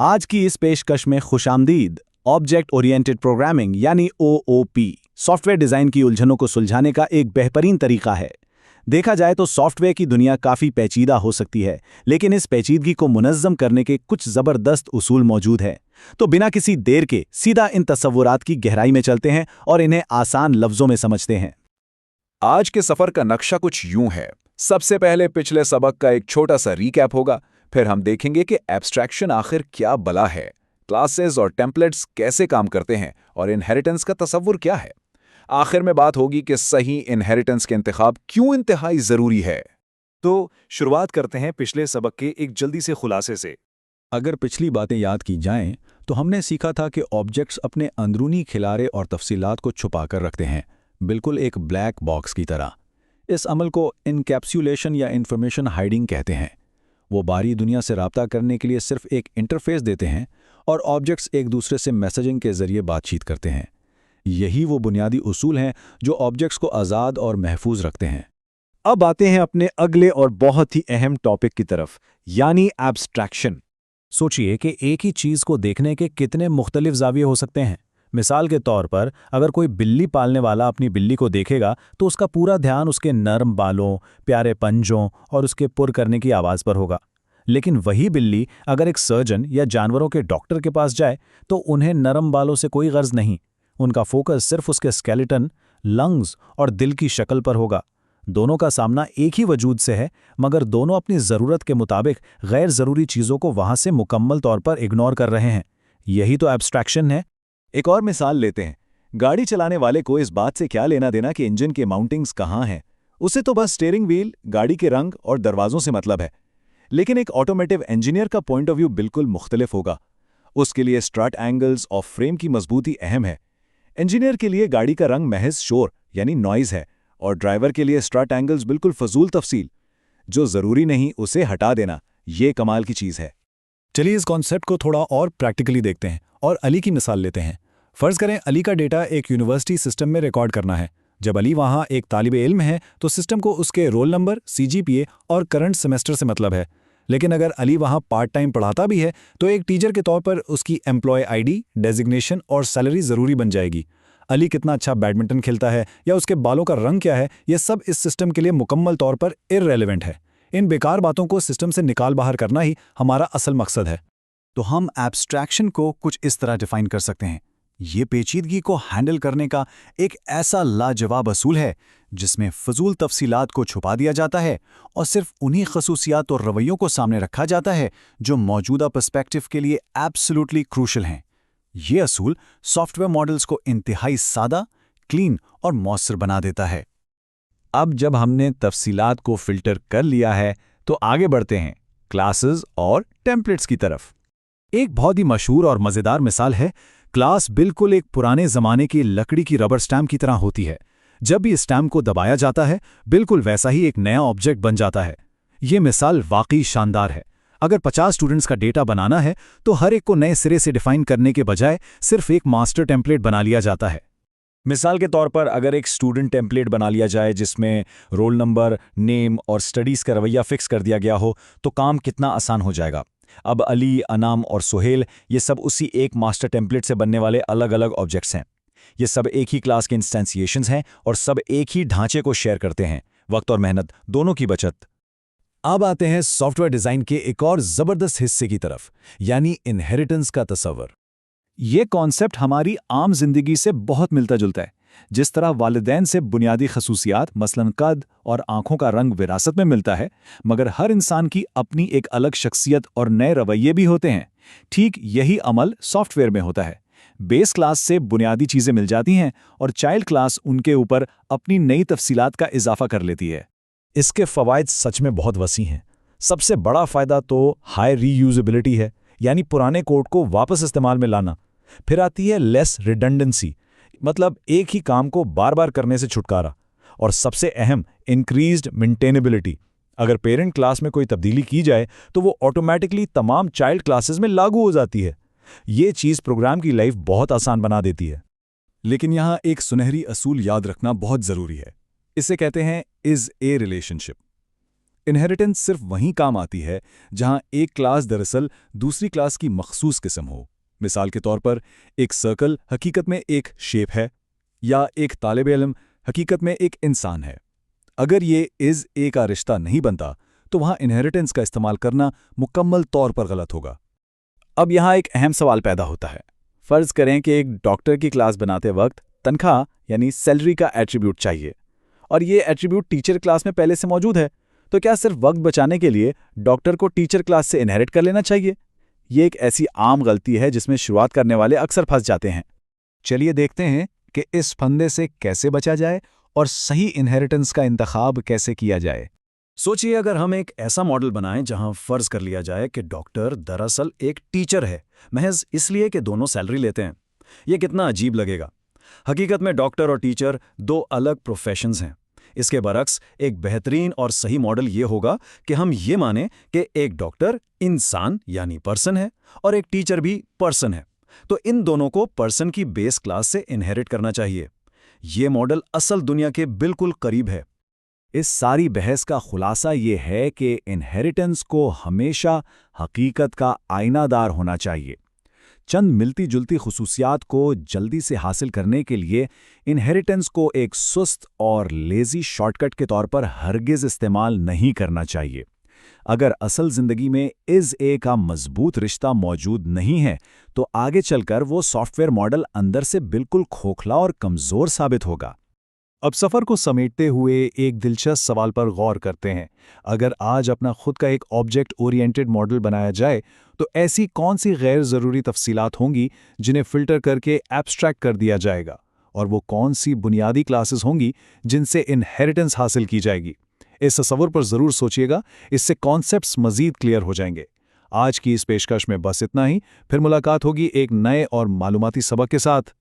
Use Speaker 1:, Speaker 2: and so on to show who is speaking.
Speaker 1: आज की इस पेशकश में खुशामदीद। ऑब्जेक्ट ओरिएंटेड प्रोग्रामिंग यानी OOP सॉफ्टवेयर डिज़ाइन की उलझनों को सुलझाने का एक बेहतरीन तरीका है। देखा जाए तो सॉफ्टवेयर की दुनिया काफ़ी पेचीदा हो सकती है, लेकिन इस पेचीदगी को मुनज़्ज़म करने के कुछ ज़बरदस्त उसूल मौजूद हैं। तो बिना किसी देर के सीधा इन तस्वुरात की गहराई में चलते हैं और इन्हें आसान लफ्ज़ों में समझते हैं।
Speaker 2: आज के सफर का नक्शा कुछ यूं है। सबसे पहले पिछले सबक का एक छोटा सा रीकैप होगा, फिर हम देखेंगे कि एब्स्ट्रैक्शन आखिर क्या बला है, क्लासेस और टेम्पलेट्स कैसे काम करते हैं और इनहेरिटेंस का तसव्वुर क्या है। आखिर में बात होगी कि सही इनहेरिटेंस के इंतखाब क्यों इंतहाई ज़रूरी है।
Speaker 3: तो शुरुआत करते हैं पिछले सबक के एक जल्दी से खुलासे से।
Speaker 4: अगर पिछली बातें याद की जाएं, तो हमने सीखा था कि ऑब्जेक्ट्स अपने अंदरूनी खिलारे और तफसीलात को छुपा कर रखते हैं, बिल्कुल एक ब्लैक बॉक्स की तरह। इस अमल को इनकैप्सुलेशन या इंफॉर्मेशन हाइडिंग कहते हैं। वो बाहरी दुनिया से राब्ता करने के लिए सिर्फ एक इंटरफेस देते हैं और ऑब्जेक्ट्स एक दूसरे से मैसेजिंग के जरिए बातचीत करते हैं। यही वो बुनियादी उसूल हैं जो ऑब्जेक्ट्स को आज़ाद और महफूज रखते हैं।
Speaker 3: अब आते हैं अपने अगले और बहुत ही अहम टॉपिक की तरफ, यानी एब्स्ट्रैक्शन।
Speaker 1: सोचिए कि एक ही चीज़ को देखने के कितने मुख्तलिफ ज़ाविये हो सकते हैं। मिसाल के तौर पर अगर कोई बिल्ली पालने वाला अपनी बिल्ली को देखेगा तो उसका पूरा ध्यान उसके नरम बालों, प्यारे पंजों और उसके पुर करने की आवाज़ पर होगा। लेकिन वही बिल्ली अगर एक सर्जन या जानवरों के डॉक्टर के पास जाए तो उन्हें नरम बालों से कोई गर्ज नहीं। उनका फोकस सिर्फ उसके स्केलेटन, लंग्स और दिल की शक्ल पर होगा। दोनों का सामना एक ही वजूद से है, मगर दोनों अपनी ज़रूरत के मुताबिक गैर ज़रूरी चीज़ों को वहाँ से मुकम्मल तौर पर इग्नोर कर रहे हैं। यही तो एब्स्ट्रैक्शन है।
Speaker 3: एक और मिसाल लेते हैं। गाड़ी चलाने वाले को इस बात से क्या लेना देना कि इंजन के माउंटिंग्स कहाँ हैं। उसे तो बस स्टीयरिंग व्हील, गाड़ी के रंग और दरवाज़ों से मतलब है। लेकिन एक ऑटोमेटिव इंजीनियर का पॉइंट ऑफ व्यू बिल्कुल मुख्तलिफ होगा। उसके लिए स्ट्रट एंगल्स और फ्रेम की मजबूती अहम है। इंजीनियर के लिए गाड़ी का रंग महज शोर यानी नॉइज़ है, और ड्राइवर के लिए स्ट्रट एंगल्स बिल्कुल फजूल तफसील। जो ज़रूरी नहीं उसे हटा देना, ये कमाल की चीज़ है।
Speaker 4: चलिए इस कॉन्सेप्ट को थोड़ा और प्रैक्टिकली देखते हैं और अली की मिसाल लेते हैं। फ़र्ज़ करें अली का डेटा एक यूनिवर्सिटी सिस्टम में रिकॉर्ड करना है। जब अली वहाँ एक तालिबे इल्म है तो सिस्टम को उसके रोल नंबर, CGPA और करंट सेमेस्टर से मतलब है। लेकिन अगर अली वहाँ पार्ट टाइम पढ़ाता भी है तो एक टीचर के तौर पर उसकी एम्प्लॉय ID, डेजिग्नेशन और सैलरी ज़रूरी बन जाएगी। अली कितना अच्छा बैडमिंटन खेलता है या उसके बालों का रंग क्या है, ये सब इस सिस्टम के लिए मुकम्मल तौर पर इर्रेलेवेंट है। इन बेकार बातों को सिस्टम से निकाल बाहर करना ही हमारा असल मकसद है।
Speaker 1: तो हम एब्स्ट्रैक्शन को कुछ इस तरह डिफाइन कर सकते हैं। ये पेचीदगी को हैंडल करने का एक ऐसा लाजवाब असूल है जिसमें फजूल तफसीलात को छुपा दिया जाता है और सिर्फ उन्हीं खसूसियात और रवैयों को सामने रखा जाता है जो मौजूदा पर्सपेक्टिव के लिए एब्सोल्युटली क्रूशल हैं। ये असूल सॉफ्टवेयर मॉडल्स को इंतहाई सादा, क्लीन और मौसर बना देता है। अब जब हमने तफसीलात को फिल्टर कर लिया है तो आगे बढ़ते हैं क्लासेस और टेम्पलेट्स की तरफ। एक बहुत ही मशहूर और मज़ेदार मिसाल है। क्लास बिल्कुल एक पुराने ज़माने की लकड़ी की रबर स्टैम्प की तरह होती है। जब भी स्टैम्प को दबाया जाता है बिल्कुल वैसा ही एक नया ऑब्जेक्ट बन जाता है। ये मिसाल वाकई शानदार है। अगर 50 स्टूडेंट्स का डेटा बनाना है तो हर एक को नए सिरे से डिफाइन करने के बजाय सिर्फ एक मास्टर टेम्पलेट बना लिया जाता है।
Speaker 3: मिसाल के तौर पर अगर एक स्टूडेंट टेम्पलेट बना लिया जाए जिसमें रोल नंबर, नेम और स्टडीज़ का रवैया फिक्स कर दिया गया हो तो काम कितना आसान हो जाएगा। अब अली, अनाम और सुहेल ये सब उसी एक मास्टर टेम्पलेट से बनने वाले अलग अलग ऑब्जेक्ट्स हैं। ये सब एक ही क्लास के इंस्टेंसिएशंस हैं और सब एक ही ढांचे को शेयर करते हैं। वक्त और मेहनत दोनों की बचत।
Speaker 4: अब आते हैं सॉफ्टवेयर डिज़ाइन के एक और ज़बरदस्त हिस्से की तरफ, यानी इनहेरिटेंस का तस्वर।
Speaker 3: ये कॉन्सेप्ट हमारी आम जिंदगी से बहुत मिलता जुलता है। जिस तरह वालिदैन से बुनियादी खसूसियात मसलन कद और आंखों का रंग विरासत में मिलता है, मगर हर इंसान की अपनी एक अलग शख्सियत और नए रवैये भी होते हैं। ठीक यही अमल सॉफ्टवेयर में होता है। बेस क्लास से बुनियादी चीज़ें मिल जाती हैं और चाइल्ड क्लास उनके ऊपर अपनी नई तफसीलात का इजाफा कर लेती है।
Speaker 4: इसके फ़वाइद सच में बहुत वसी हैं। सबसे बड़ा फ़ायदा तो हाई रीयूजेबिलिटी है, यानी पुराने कोड को वापस इस्तेमाल में लाना। फिर आती है लेस रिडंडेंसी, मतलब एक ही काम को बार बार करने से छुटकारा। और सबसे अहम इंक्रीज्ड मेंटेनेबिलिटी। अगर पेरेंट क्लास में कोई तब्दीली की जाए तो वो ऑटोमेटिकली तमाम चाइल्ड क्लासेस में लागू हो जाती है। ये चीज़ प्रोग्राम की लाइफ बहुत आसान बना देती है।
Speaker 3: लेकिन यहाँ एक सुनहरी असूल याद रखना बहुत ज़रूरी है। इसे कहते हैं इज़ ए रिलेशनशिप। इनहेरिटेंस सिर्फ वहीं काम आती है जहां एक क्लास दरअसल दूसरी क्लास की मखसूस किस्म हो। मिसाल के तौर पर एक सर्कल हकीकत में एक शेप है, या एक तालिब इल्म हकीकत में एक इंसान है। अगर ये इज़ ए का रिश्ता नहीं बनता तो वहां इनहेरिटेंस का इस्तेमाल करना मुकम्मल तौर पर गलत होगा।
Speaker 1: अब यहाँ एक अहम सवाल पैदा होता है। फ़र्ज़ करें कि एक डॉक्टर की क्लास बनाते वक्त तनख्वाह यानी सैलरी का एट्रीब्यूट चाहिए, और ये एट्रीब्यूट टीचर क्लास में पहले से मौजूद है, तो क्या सिर्फ वक्त बचाने के लिए डॉक्टर को टीचर क्लास से इनहेरिट कर लेना चाहिए? ये एक ऐसी आम गलती है जिसमें शुरुआत करने वाले अक्सर फंस जाते हैं।
Speaker 3: चलिए देखते हैं कि इस फंदे से कैसे बचा जाए और सही इनहेरिटेंस का इंतखाब कैसे किया जाए।
Speaker 4: सोचिए अगर हम एक ऐसा मॉडल बनाएं जहां फर्ज कर लिया जाए कि डॉक्टर दरअसल एक टीचर है, महज इसलिए कि दोनों सैलरी लेते हैं। यह कितना अजीब लगेगा। हकीकत में डॉक्टर और टीचर दो अलग प्रोफेशंस हैं। इसके बरक्स एक बेहतरीन और सही मॉडल ये होगा कि हम ये मानें कि एक डॉक्टर इंसान यानी पर्सन है और एक टीचर भी पर्सन है, तो इन दोनों को पर्सन की बेस क्लास से इनहेरिट करना चाहिए। ये मॉडल असल दुनिया के बिल्कुल करीब है।
Speaker 3: इस सारी बहस का खुलासा ये है कि इनहेरिटेंस को हमेशा हकीकत का आईनादार होना चाहिए। चंद मिलती जुलती खुसूसियात को जल्दी से हासिल करने के लिए इनहेरिटेंस को एक सुस्त और लेजी शॉर्टकट के तौर पर हरगिज़ इस्तेमाल नहीं करना चाहिए। अगर असल ज़िंदगी में इज़ ए का मजबूत रिश्ता मौजूद नहीं है तो आगे चलकर वो सॉफ्टवेयर मॉडल अंदर से बिल्कुल खोखला और कमज़ोर साबित होगा। अब सफ़र को समेटते हुए एक दिलचस्प सवाल पर गौर करते हैं। अगर आज अपना खुद का एक ऑब्जेक्ट ओरिएंटेड मॉडल बनाया जाए तो ऐसी कौन सी गैर ज़रूरी तफसीलात होंगी जिन्हें फ़िल्टर करके एब्स्ट्रैक्ट कर दिया जाएगा, और वो कौन सी बुनियादी क्लासेस होंगी जिनसे इनहेरिटेंस हासिल की जाएगी? इस तस्वुर पर ज़रूर सोचिएगा, इससे कॉन्सेप्ट्स मज़ीद क्लियर हो जाएंगे। आज की इस पेशकश में बस इतना ही। फिर मुलाकात होगी एक नए और मालूमाती सबक के साथ।